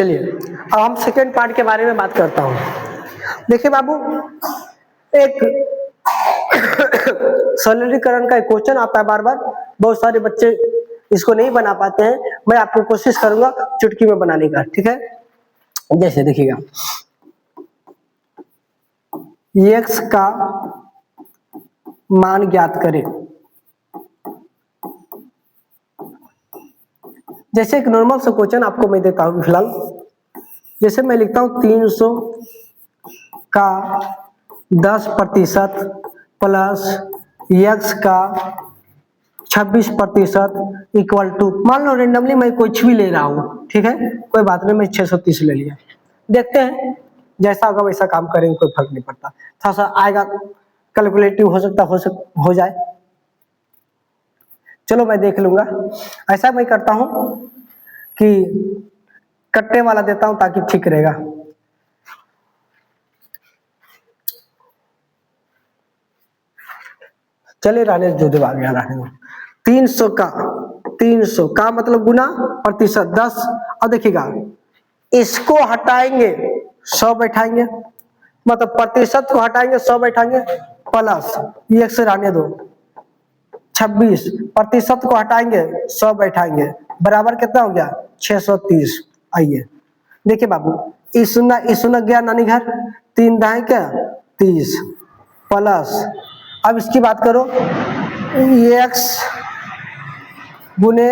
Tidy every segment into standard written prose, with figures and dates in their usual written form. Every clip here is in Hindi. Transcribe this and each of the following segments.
चलिए अब हम सेकेंड पार्ट के बारे में बात करता हूँ। देखिए बाबू, एक सरलीकरण का एक क्वेश्चन आता है बार बार, बहुत सारे बच्चे इसको नहीं बना पाते हैं, मैं आपको कोशिश करूंगा चुटकी में बनाने का, ठीक है। जैसे देखिएगा, x का मान ज्ञात करें। जैसे एक नॉर्मल सा क्वेश्चन आपको मैं देता हूं फिलहाल, जैसे मैं लिखता हूं 300 का 10% प्लस x का 26% इक्वल टू, मान लो रेंडमली मैं कुछ भी ले रहा हूँ, ठीक है, कोई बात नहीं, मैं 630 ले लिया। देखते हैं जैसा होगा वैसा काम करेंगे, कोई फर्क नहीं पड़ता। थोड़ा सा आएगा कैलकुलेटिव, हो जाए, चलो मैं देख लूंगा। ऐसा मैं करता हूं कि कट्टे वाला देता हूं ताकि ठीक रहेगा। चलिए रहने जो दिमाग में रहने दो। 300 का मतलब गुना प्रतिशत 10। अब देखिएगा, इसको हटाएंगे 100 बैठाएंगे, मतलब प्रतिशत को हटाएंगे 100 बैठाएंगे, प्लस ये से रहने दो 26, प्रतिशत को हटाएंगे 100 बैठाएंगे, बराबर कितना हो गया 630। आइए देखिए बाबू, इस सुना गया नानी घर, 3 दाएं क्या 30, प्लस अब इसकी बात करो, x गुने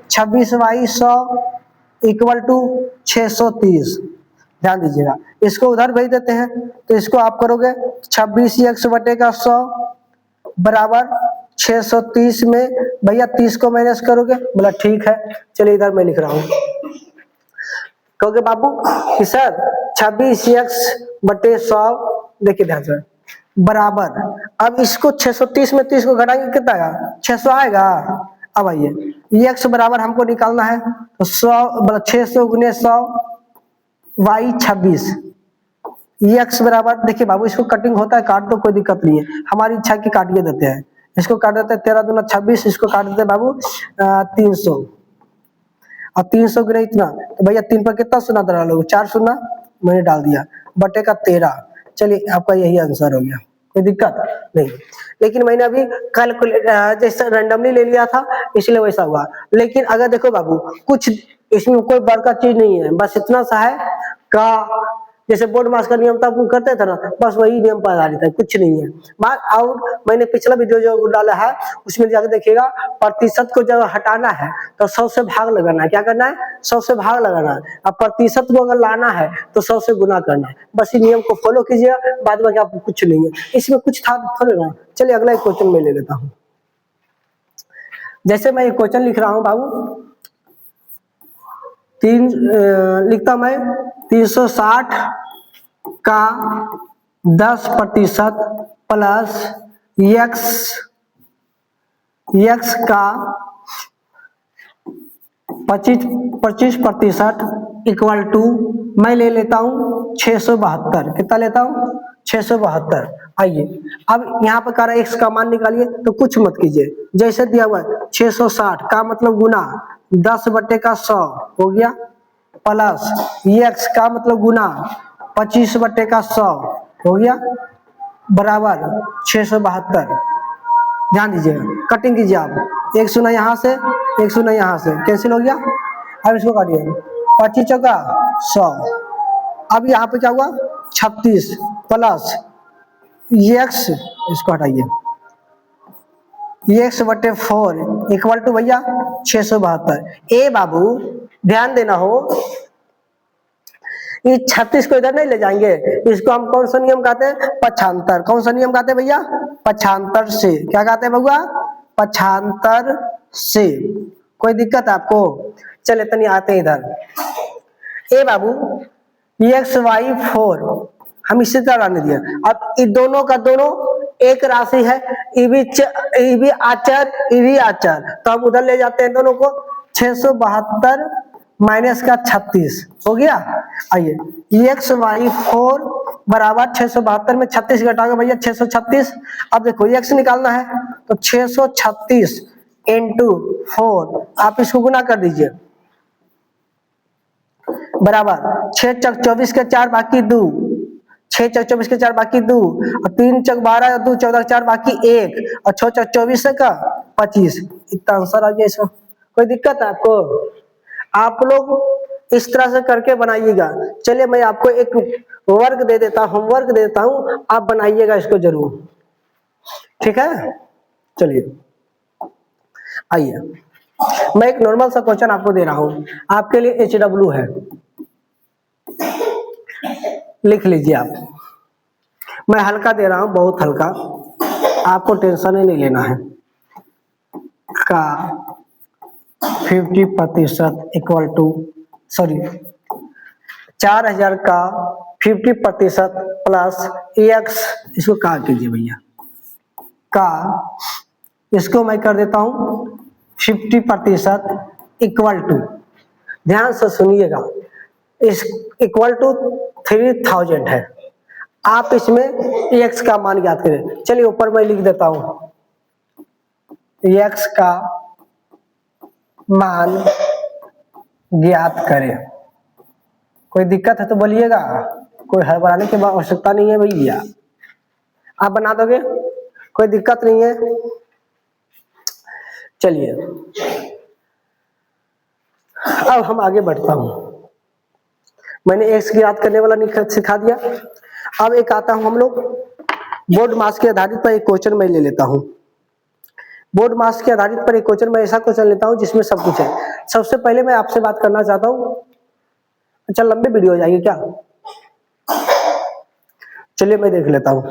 26/100 इक्वल टू 630। ध्यान दीजिएगा, इसको उधर भेज देते हैं, तो इसको आप करोगे 26x बटे का 100 बराबर 630 में भैया 30 को माइनस करोगे, बोला ठीक है। चलिए इधर मैं लिख रहा हूं, कहोगे बाबू कि सर 26x बटे 100, देखिए ध्यान से, बराबर, अब इसको 630 में 30 को घटाएंगे कितना आएगा 600 आएगा। अब आइए x बराबर हमको निकालना है, तो 100 मतलब 600 गुने 100 y 26, x बराबर, देखिए बाबू इसको कटिंग होता है, काट दो कोई दिक्कत नहीं है, हमारी इच्छा की काटिए देते हैं, इसको काट देते हैं 13 दूना 26, इसको काट देते हैं बाबू 300, और 300 गुने इतना, तो भैया 3 पर कितना शून्य डालोगे, 4 शून्य मैंने डाल दिया, बटे का 13। चलिए आपका यही आंसर हो गया, कोई दिक्कत नहीं। लेकिन मैंने अभी कैलकुलेट जैसे रैंडमली ले लिया था इसलिए वैसा हुआ। लेकिन अगर देखो बाबू, कुछ इसमें कोई बड़का चीज नहीं है, बस इतना सा है का जैसे बोर्ड मास का नियम तब करते थे ना, बस वही नियम पर आधारित है, कुछ नहीं है बात। और मैंने पिछला वीडियो जो डाला है उसमें जाकर देखिएगा, प्रतिशत को जब हटाना है तो 100 से भाग लगाना है, क्या करना है 100 से भाग लगाना है, अब प्रतिशत को अगर लाना है तो 100 से गुना करना है, बस इस नियम को फॉलो कीजिएगा, बाद में आपको कुछ नहीं है इसमें, कुछ था थोड़े ना। चलिए अगला एक क्वेश्चन मैं ले लेता हूँ। जैसे मैं एक क्वेश्चन लिख रहा हूँ बाबू, लिखता मैं 360 का 10% प्लस x का 25% इक्वल टू, मैं ले लेता हूं 672। कितना लेता हूं 672। आइए अब यहाँ पर कह रहा है x का मान निकालिए, तो कुछ मत कीजिए, जैसे दिया हुआ है 660 का मतलब गुना 10 बटे का 100 हो गया, प्लस x का मतलब गुना 25 बटे का 100 हो गया, बराबर 672। ध्यान दीजिएगा, कटिंग कीजिए आप, एक शून्य यहाँ से एक शून्य यहाँ से कैंसिल हो गया। अब इसको काटिए, 25 चौका 100, अब यहाँ पे क्या हुआ 36 प्लस x, इसको हटाइए, x बटे 4 इक्वल टू भैया 672। ए बाबू ध्यान देना हो, ये 36 को इधर नहीं ले जाएंगे, इसको हम कौन सा नियम कहते हैं पक्षांतर। कौन सा नियम कहते हैं भैया पक्षांतर से। क्या कहते हैं बउआ पक्षांतर से। कोई दिक्कत है आपको, चले तनी आते हैं इधर। ए बाबू x/y4 हम इसी तरह रहने दिया, अब ये दोनों का दोनों एक राशि है, ये भी आचर ये भी आचर, तो हम उधर ले जाते हैं दोनों को, 672 माइनस का 36 हो गया। आइए x/y4 बराबर 672 में 36 घटाओगे भैया 636। अब देखो x निकालना है तो 636 इंटू 4, आप इसको गुना कर दीजिए, बराबर 6 चक 24 के 4 बाकी 2, 6 चक 24 के 4 बाकी 2, और 3 चक 12 2 14 4 बाकी 1, और 6 चक 24 का 25। इतना आंसर आ गया इसमें। कोई दिक्कत है आपको? आप लोग इस तरह से करके बनाइएगा। चलिए मैं आपको एक वर्क दे देता हूं, होमवर्क दे देता हूं, आप बनाइएगा इसको जरूर, ठीक है? चलिए आइए, मैं एक नॉर्मल सा क्वेश्चन आपको दे रहा हूं, आपके लिए HW है, लिख लीजिए आप। मैं हल्का दे रहा हूं, बहुत हल्का, आपको टेंशन ही नहीं लेना है। का 50% इक्वल टू, सॉरी 4000 का 50% प्लस x, इसको का कीजिए भैया, का इसको मैं कर देता हूं 50% इक्वल टू, ध्यान से सुनिएगा, इस इक्वल टू 3000 है। आप इसमें x का मान ज्ञात करें। चलिए ऊपर मैं लिख देता हूं, x का मान ज्ञात करें। कोई दिक्कत है तो बोलिएगा, कोई हड़बड़ाने की आवश्यकता नहीं है भैया, आप बना दोगे, कोई दिक्कत नहीं है। चलिए अब हम आगे बढ़ता हूं। मैंने x ज्ञात करने वाला सिखा दिया। अब एक आता हूं हम लोग बोर्ड मास के आधारित पर एक क्वेश्चन मैं ले लेता हूं। बोर्ड मास के आधारित पर एक क्वेश्चन, मैं ऐसा क्वेश्चन लेता हूं जिसमें सब कुछ है। सबसे पहले मैं आपसे बात करना चाहता हूं, अच्छा लंबी वीडियो हो जाएगी क्या? चलिए मैं देख लेता हूं।